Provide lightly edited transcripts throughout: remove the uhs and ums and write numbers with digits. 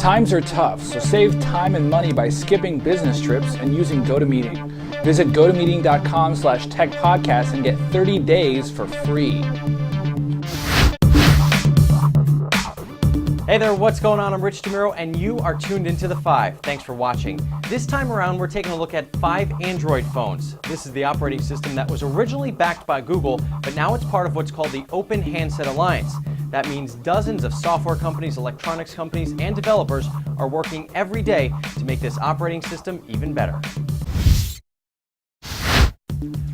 Times are tough, so save time and money by skipping business trips and using GoToMeeting. Visit gotomeeting.com/techpodcast and get 30 days for free. Hey there, what's going on? I'm Rich DeMuro, and you are tuned into The 5. Thanks for watching. This time around, we're taking a look at 5 Android phones. This is the operating system that was originally backed by Google, but now it's part of what's called the Open Handset Alliance. That means dozens of software companies, electronics companies, and developers are working every day to make this operating system even better.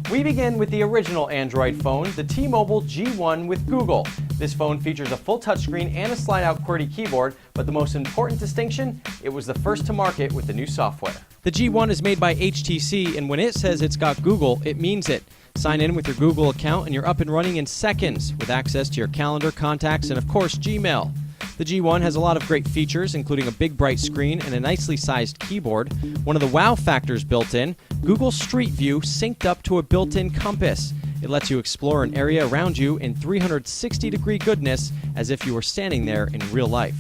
We begin with the original Android phone, the T-Mobile G1 with Google. This phone features a full touchscreen and a slide-out QWERTY keyboard, but the most important distinction, it was the first to market with the new software. The G1 is made by HTC, and when it says it's got Google, it means it. Sign in with your Google account and you're up and running in seconds with access to your calendar, contacts, and of course, Gmail. The G1 has a lot of great features, including a big bright screen and a nicely sized keyboard. One of the wow factors built in, Google Street View synced up to a built-in compass. It lets you explore an area around you in 360-degree goodness as if you were standing there in real life.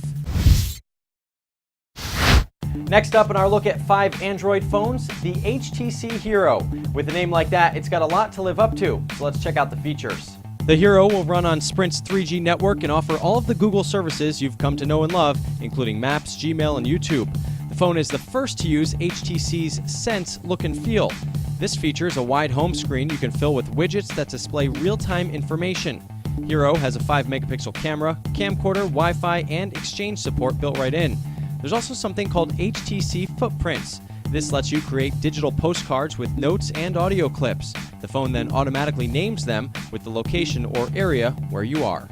Next up in our look at 5 Android phones, the HTC Hero. With a name like that, it's got a lot to live up to, so let's check out the features. The Hero will run on Sprint's 3G network and offer all of the Google services you've come to know and love, including Maps, Gmail, and YouTube. The phone is the first to use HTC's Sense look and feel. This features a wide home screen you can fill with widgets that display real-time information. Hero has a 5-megapixel camera, camcorder, Wi-Fi, and Exchange support built right in. There's also something called HTC Footprints. This lets you create digital postcards with notes and audio clips. The phone then automatically names them with the location or area where you are.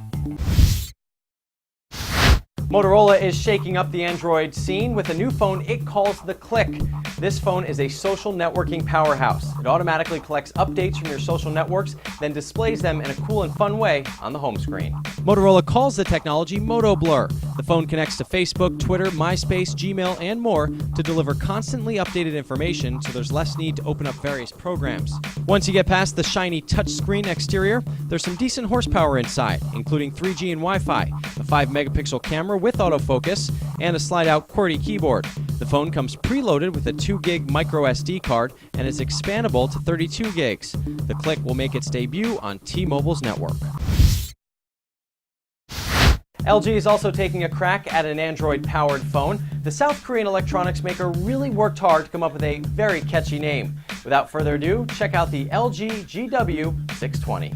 Motorola is shaking up the Android scene with a new phone it calls the Click. This phone is a social networking powerhouse. It automatically collects updates from your social networks, then displays them in a cool and fun way on the home screen. Motorola calls the technology Moto Blur. The phone connects to Facebook, Twitter, MySpace, Gmail, and more to deliver constantly updated information so there's less need to open up various programs. Once you get past the shiny touchscreen exterior, there's some decent horsepower inside, including 3G and Wi-Fi, a 5-megapixel camera with autofocus, and a slide-out QWERTY keyboard. The phone comes preloaded with a 2-gig micro SD card and is expandable to 32 gigs. The Click will make its debut on T-Mobile's network. LG is also taking a crack at an Android-powered phone. The South Korean electronics maker really worked hard to come up with a very catchy name. Without further ado, check out the LG GW620.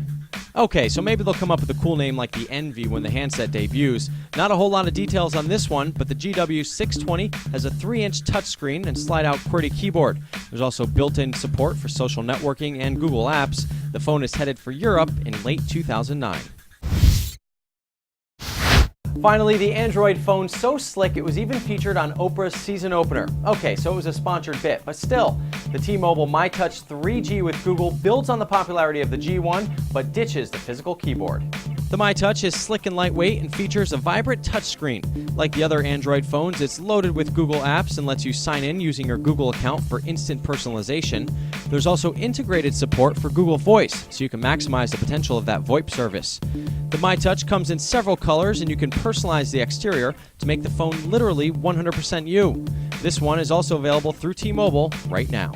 Okay, so maybe they'll come up with a cool name like the Envy when the handset debuts. Not a whole lot of details on this one, but the GW620 has a 3-inch touchscreen and slide-out QWERTY keyboard. There's also built-in support for social networking and Google Apps. The phone is headed for Europe in late 2009. Finally, the Android phone so slick it was even featured on Oprah's season opener. Okay, so it was a sponsored bit, but still, the T-Mobile MyTouch 3G with Google builds on the popularity of the G1, but ditches the physical keyboard. The MyTouch is slick and lightweight and features a vibrant touchscreen. Like the other Android phones, it's loaded with Google Apps and lets you sign in using your Google account for instant personalization. There's also integrated support for Google Voice, so you can maximize the potential of that VoIP service. The MyTouch comes in several colors and you can personalize the exterior to make the phone literally 100% you. This one is also available through T-Mobile right now.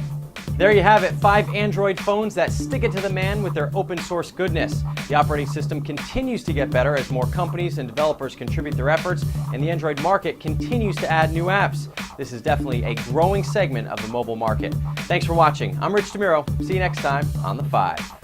There you have it, 5 Android phones that stick it to the man with their open source goodness. The operating system continues to get better as more companies and developers contribute their efforts, and the Android market continues to add new apps. This is definitely a growing segment of the mobile market. Thanks for watching. I'm Rich DeMuro. See you next time on The 5.